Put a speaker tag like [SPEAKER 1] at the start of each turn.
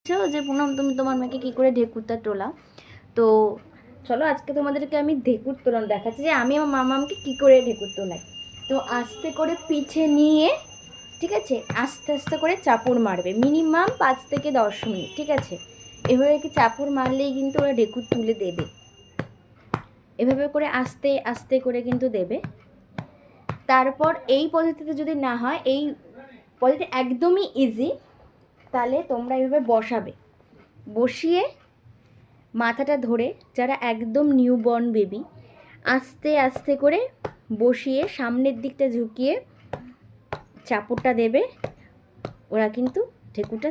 [SPEAKER 1] যে পুনম তুমি তোমার মেয়েকে কী করে ঢেকুরটা তোলা। তো চলো আজকে তোমাদেরকে আমি ঢেকুর তোলানো দেখাচ্ছি যে আমি আমার মামামকে কী করে ঢেকুর তোলাই। তো আস্তে করে পিঠে নিয়ে, ঠিক আছে, আস্তে আস্তে করে চাপড় মারবে মিনিমাম 5 থেকে 10 মিনিট, ঠিক আছে। এভাবে কি চাপড় মারলেই কিন্তু ওরা ঢেকুর তুলে দেবে। এভাবে করে আস্তে আস্তে করে কিন্তু দেবে। তারপর এই পদ্ধতিতে যদি না হয়, এই পদ্ধতি একদমই ইজি, তাহলে তোমরা এইভাবে বসাবে, বসিয়ে মাথাটা ধরে, যারা একদম নিউবর্ন বেবি, আস্তে আস্তে করে বসিয়ে সামনের দিকটা ঝুঁকিয়ে চাপড়টা দেবে, ওরা কিন্তু ঢেকুরটা